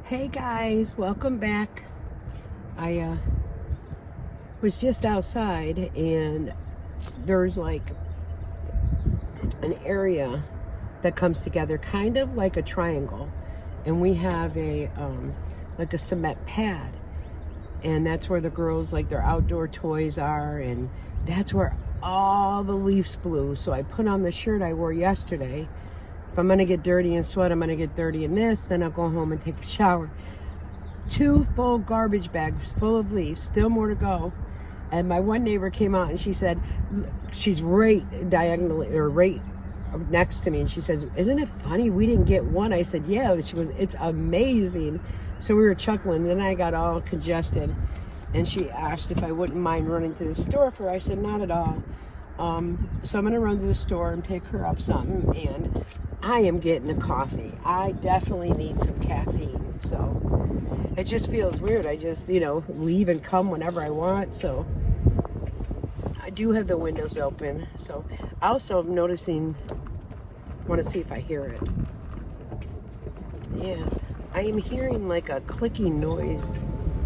Hey guys, welcome back. I was just outside and there's like an area that comes together kind of like a triangle, and we have a like a cement pad, and that's where the girls like their outdoor toys are, and that's where all the leaves blew. So I put on the shirt I wore yesterday. If I'm gonna get dirty and sweat, I'm gonna get dirty in this, then I'll go home and take a shower. 2 full garbage bags full of leaves, still more to go. And my one neighbor came out and she said, she's right diagonally or right next to me, and she says, "Isn't it funny we didn't get one?" I said, "Yeah." She goes, "It's amazing." So we were chuckling, and then I got all congested, and she asked if I wouldn't mind running to the store for her. I said, "Not at all." So I'm gonna run to the store and pick her up something, and I am getting a coffee. I definitely need some caffeine, so it just feels weird. I just, leave and come whenever I want. So I do have the windows open. So also I'm noticing, want to see if I hear it. Yeah, I am hearing like a clicking noise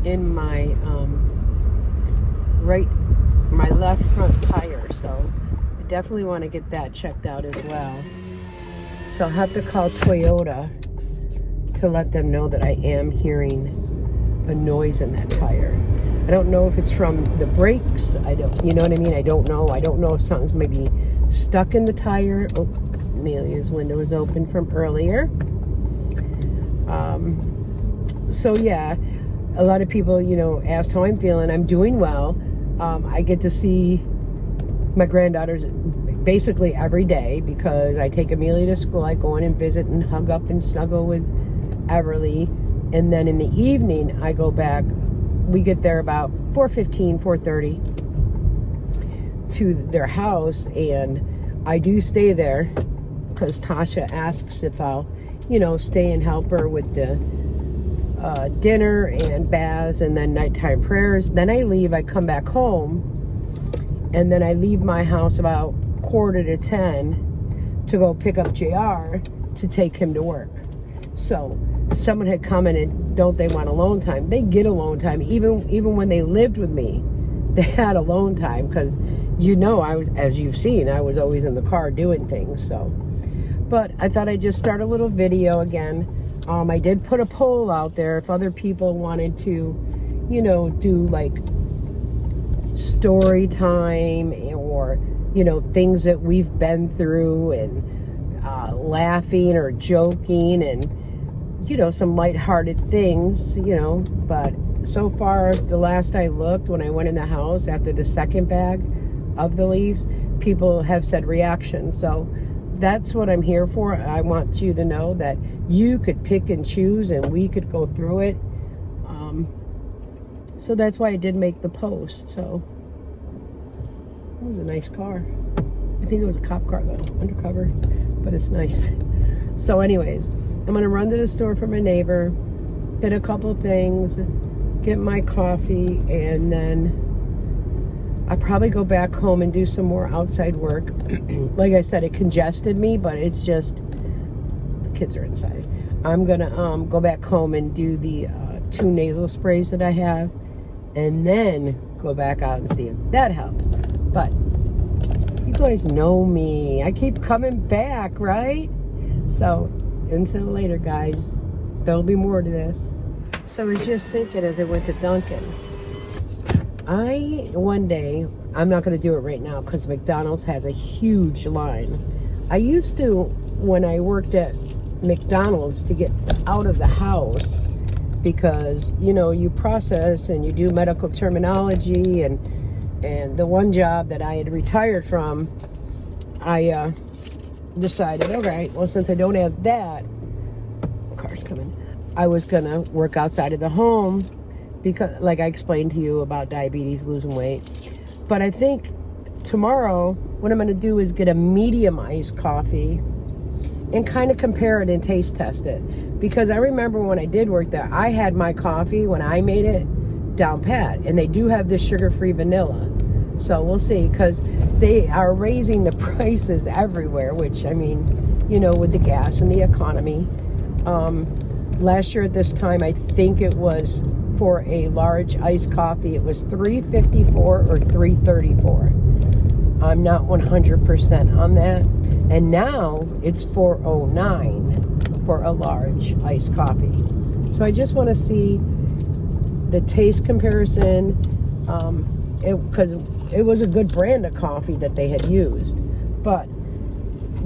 in my my left front tire. So I definitely want to get that checked out as well. So I'll have to call Toyota to let them know that I am hearing a noise in that tire. I don't know if it's from the brakes. You know what I mean? I don't know. I don't know if something's maybe stuck in the tire. Oh, Amelia's window is open from earlier. So yeah, a lot of people, asked how I'm feeling. I'm doing well. I get to see my granddaughters basically every day because I take Amelia to school. I go in and visit and hug up and snuggle with Everly, and then in the evening I go back. We get there about 4:15, 4:30 to their house, and I do stay there because Tasha asks if I'll stay and help her with the dinner and baths and then nighttime prayers. Then I leave. I come back home, and then I leave my house about 9:45 to go pick up JR to take him to work. So someone had commented, don't they want alone time? They get alone time. Even when they lived with me, they had alone time because I was, as you've seen, I was always in the car doing things. So, but I thought I'd just start a little video again. I did put a poll out there if other people wanted to, do like story time or things that we've been through, and laughing or joking, and some lighthearted things, but so far, the last I looked, when I went in the house after the second bag of the leaves, people have said reactions. So that's what I'm here for. I want you to know that you could pick and choose, and we could go through it. So that's why I did make the post. So it was a nice car. I think it was a cop car though, undercover, but it's nice. So anyways, I'm gonna run to the store for my neighbor, get a couple things, get my coffee, and then I probably go back home and do some more outside work. Like I said, it congested me, but it's just the kids are inside. I'm gonna go back home and do the 2 nasal sprays that I have, and then go back out and see if that helps. But you guys know me. I keep coming back, right? So until later, guys, there'll be more to this. So I was just thinking as I went to Dunkin', one day, I'm not going to do it right now because McDonald's has a huge line. I used to, when I worked at McDonald's, to get out of the house because, you process and you do medical terminology, and the one job that I had retired from, I decided, all right, well, since I don't have that, car's coming, I was going to work outside of the home because, like I explained to you about diabetes, losing weight. But I think tomorrow, what I'm going to do is get a medium iced coffee and kind of compare it and taste test it. Because I remember when I did work there, I had my coffee, when I made it, down pat. And they do have the sugar-free vanilla. So we'll see, because they are raising the prices everywhere, which, I mean, with the gas and the economy. Last year at this time, I think it was for a large iced coffee, it was $3.54 or $3.34. I'm not 100% on that. And now it's $4.09 for a large iced coffee. So I just want to see the taste comparison, because it was a good brand of coffee that they had used. But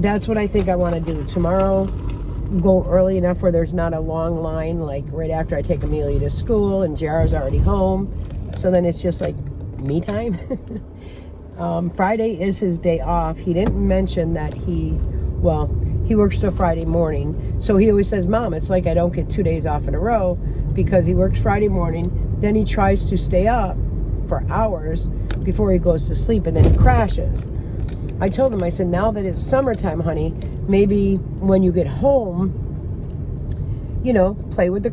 that's what I think I want to do tomorrow. Go early enough where there's not a long line, like right after I take Amelia to school and JR's already home. So then it's just like me time. Friday is his day off. He didn't mention that he works till Friday morning. So he always says, Mom, it's like I don't get 2 days off in a row, because he works Friday morning, then he tries to stay up for hours before he goes to sleep, and then he crashes. I told him, I said, now that it's summertime, honey, maybe when you get home, play with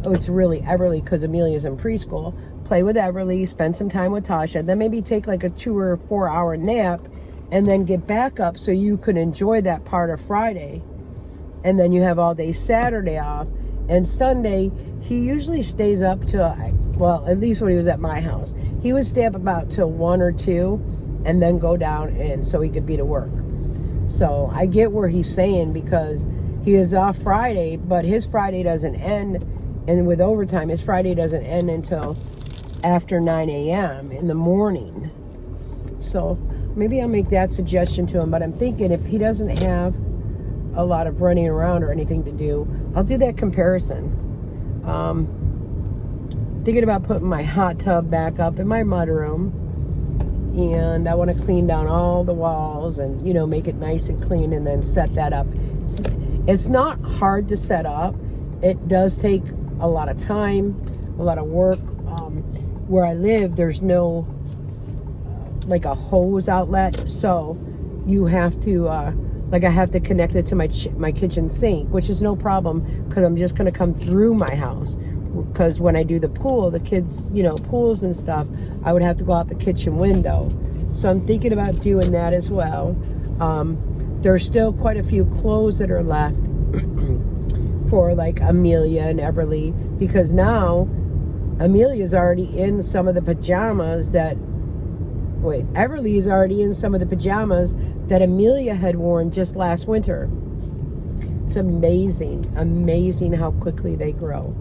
it's really Everly, because Amelia's in preschool. Play with Everly, spend some time with Tasha, then maybe take like a 2 or 4 hour nap, and then get back up so you can enjoy that part of Friday. And then you have all day Saturday off. And Sunday, he usually stays up till, at least when he was at my house, he would stay up about till 1 or 2 and then go down, and so he could be to work. So I get where he's saying, because he is off Friday, but his Friday doesn't end, and with overtime, his Friday doesn't end until after 9 a.m. in the morning. So maybe I'll make that suggestion to him, but I'm thinking if he doesn't have a lot of running around or anything to do, I'll do that comparison. Thinking about putting my hot tub back up in my mudroom, and I want to clean down all the walls and make it nice and clean, and then set that up. It's not hard to set up. It does take a lot of time, a lot of work. Where I live, there's no like a hose outlet, so you have to I have to connect it to my kitchen sink, which is no problem, because I'm just going to come through my house. Because when I do the pool, the kids, pools and stuff, I would have to go out the kitchen window. So I'm thinking about doing that as well. There's still quite a few clothes that are left for like Amelia and Everly, because now Amelia's already in some of the pajamas Everly is already in some of the pajamas that Amelia had worn just last winter. It's amazing how quickly they grow.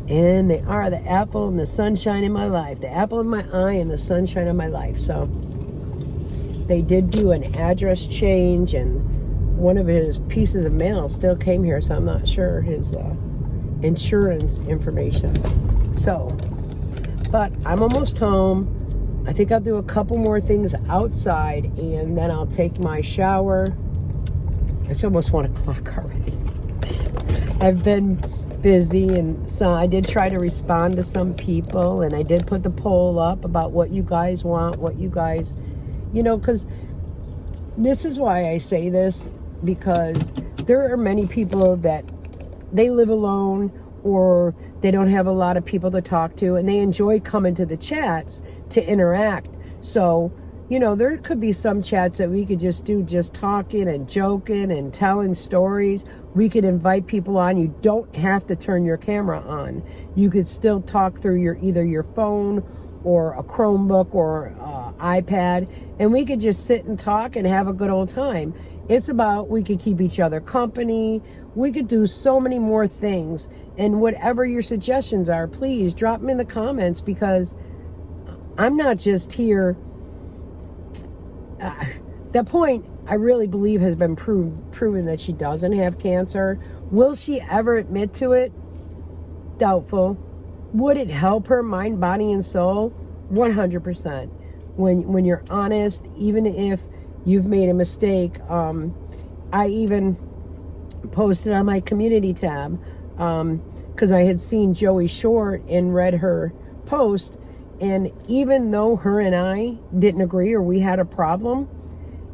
And they are the apple and the sunshine in my life. The apple in my eye and the sunshine of my life. So they did do an address change, and one of his pieces of mail still came here, so I'm not sure his insurance information. So, but I'm almost home. I think I'll do a couple more things outside, and then I'll take my shower. It's almost 1 o'clock already. I've been busy, and so I did try to respond to some people, and I did put the poll up about what you guys want, what you guys, because this is why I say this, because there are many people that they live alone, or they don't have a lot of people to talk to, and they enjoy coming to the chats to interact. So there could be some chats that we could just do, just talking and joking and telling stories. We could invite people on. You don't have to turn your camera on. You could still talk through either your phone or a Chromebook or iPad, and we could just sit and talk and have a good old time. It's about, we could keep each other company. We could do so many more things. And whatever your suggestions are, please drop them in the comments, because I'm not just here. That point, I really believe, has been proven that she doesn't have cancer. Will she ever admit to it? Doubtful. Would it help her mind, body, and soul? 100%. When you're honest, even if you've made a mistake. I even posted on my community tab, because I had seen Joey Short and read her post, and even though her and I didn't agree, or we had a problem,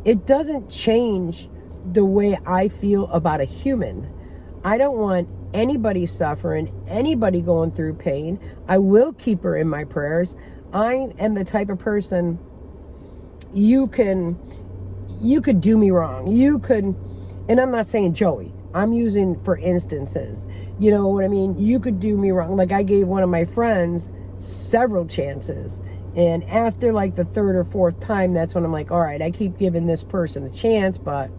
it doesn't change the way I feel about a human. I don't want anybody suffering, anybody going through pain. I will keep her in my prayers. I am the type of person, you could do me wrong. You could, and I'm not saying Joey. I'm using for instances. You know what I mean? You could do me wrong. Like I gave one of my friends several chances. And after like the third or fourth time, that's when I'm like, all right, I keep giving this person a chance, but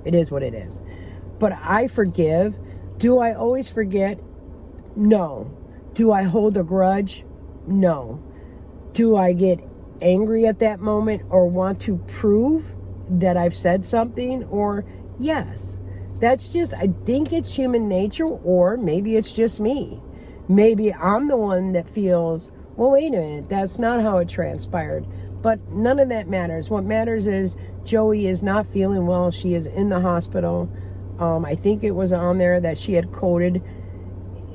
it is what it is. But I forgive. Do I always forget? No. Do I hold a grudge? No. Do I get angry at that moment or want to prove that I've said something? Or yes. That's just, I think it's human nature, or maybe it's just me. Maybe I'm the one that feels, well, wait a minute, that's not how it transpired. But none of that matters. What matters is Joey is not feeling well. She is in the hospital. I think it was on there that she had coded,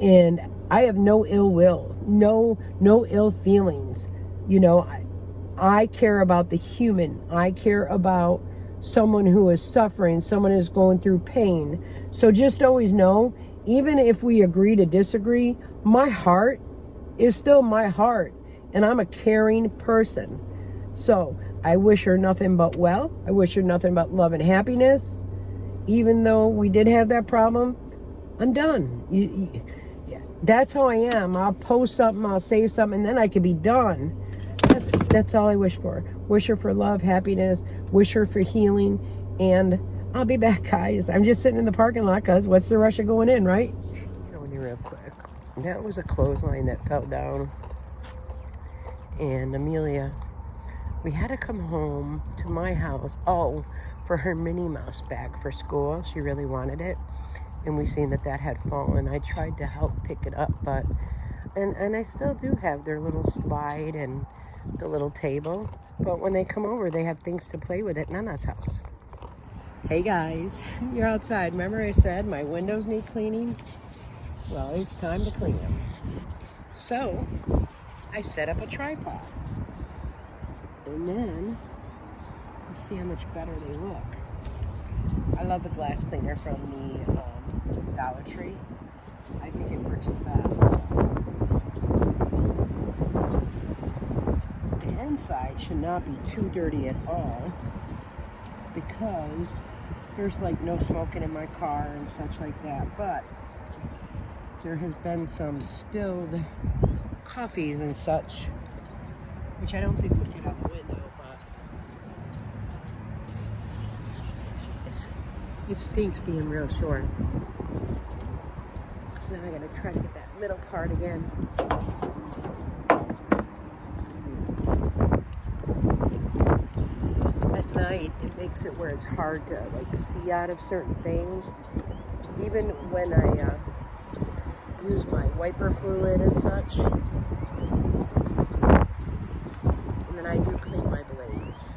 and I have no ill will, no ill feelings. You know, I care about the human. I care about someone who is suffering, someone who is going through pain. So just always know, even if we agree to disagree, my heart is still my heart, and I'm a caring person. So I wish her nothing but well. I wish her nothing but love and happiness. Even though we did have that problem, I'm done. That's how I am. I'll post something, I'll say something, and then I could be done. That's all I wish for. Wish her for love, happiness, wish her for healing, and I'll be back, guys. I'm just sitting in the parking lot because what's the rush of going in, right? Showing you real quick. That was a clothesline that fell down. And Amelia, we had to come home to my house, for her Minnie Mouse bag for school. She really wanted it. And we seen that had fallen. I tried to help pick it up, but and I still do have their little slide and the little table, but when they come over they have things to play with at Nana's house. Hey guys, you're outside. Remember I said my windows need cleaning? Well, it's time to clean them. So I set up a tripod, and then you see how much better they look. I love the glass cleaner from the Dollar Tree. I think it works the best. The inside should not be too dirty at all, because there's like no smoking in my car and such like that, but there has been some spilled coffees and such, which I don't think would get out the window, but it stinks being real short. So now I gotta try to get that middle part again. At night, it makes it where it's hard to like see out of certain things. Even when I use my wiper fluid and such, and then I do clean my blades.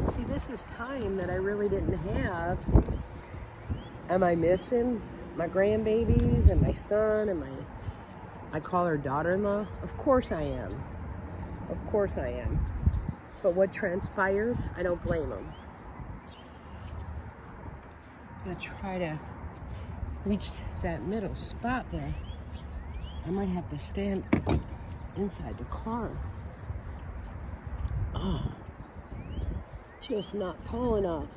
See, this is time that I really didn't have. Am I missing my grandbabies and my son and I call her daughter-in-law? Of course I am. Of course I am. But what transpired, I don't blame them. I'm gonna try to reach that middle spot there. I might have to stand inside the car. Oh, just not tall enough.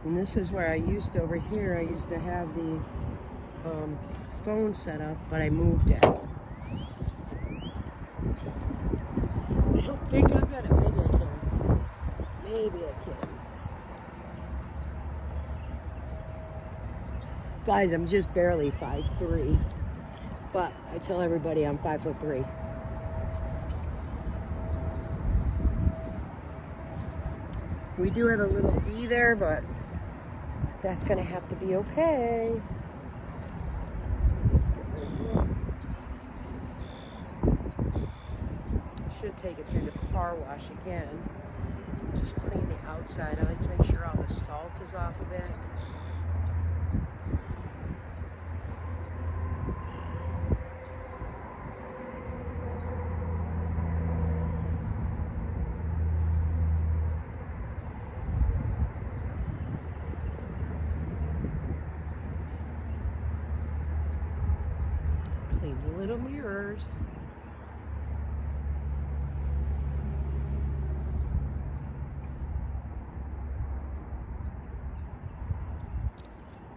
And this is where I used to, over here, I used to have the phone set up, but I moved it. I don't think I've got it. Maybe I can. Maybe I can. Guys, I'm just barely 5'3", but I tell everybody I'm 5'3". We do have a little V there, but that's gonna have to be okay. Let's get rid of it. Should take it through the car wash again. Just clean the outside. I like to make sure all the salt is off of it. Clean the little mirrors.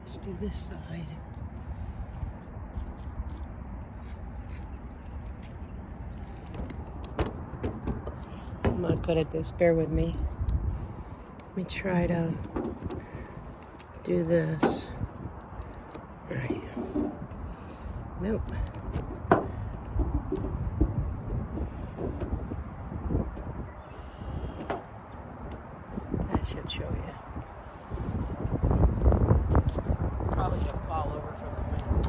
Let's do this side. I'm not good at this, bear with me. Let me try to do this. All right. Nope. That should show you. Probably don't fall over from the wind.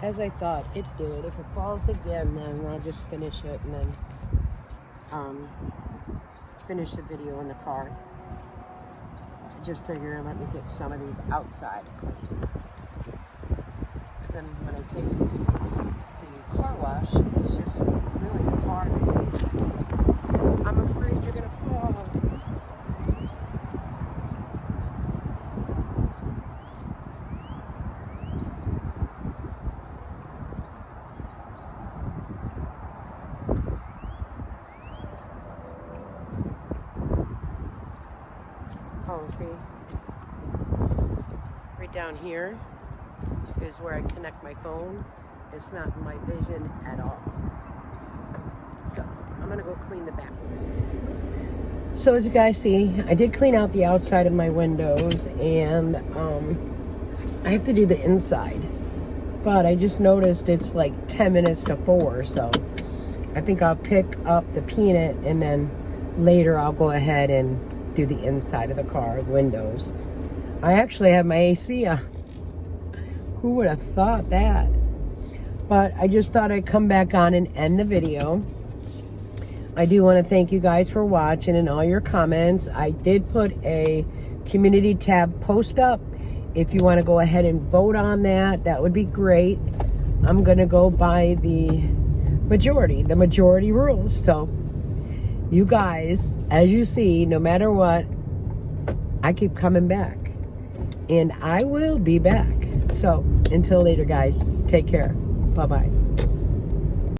As I thought it did. If it falls again, then I'll just finish it and then finish the video in the car. I just figure let me get some of these outside clean. Because then when I take it to the car wash, it's just really the car. I'm afraid you're gonna fall. Oh, see, right down here is where I connect my phone. It's not in my vision at all. So I'm gonna go clean the back. So as you guys see, I did clean out the outside of my windows, and I have to do the inside. But I just noticed it's like 10 minutes to 4, so I think I'll pick up the peanut and then later I'll go ahead and do the inside of the car, the windows. I actually have my AC on. Who would have thought that? But I just thought I'd come back on and end the video. I do want to thank you guys for watching and all your comments. I did put a community tab post up. If you want to go ahead and vote on that, that would be great. I'm going to go by the majority rules. So you guys, as you see, no matter what, I keep coming back. And I will be back. So until later, guys, take care. Bye-bye.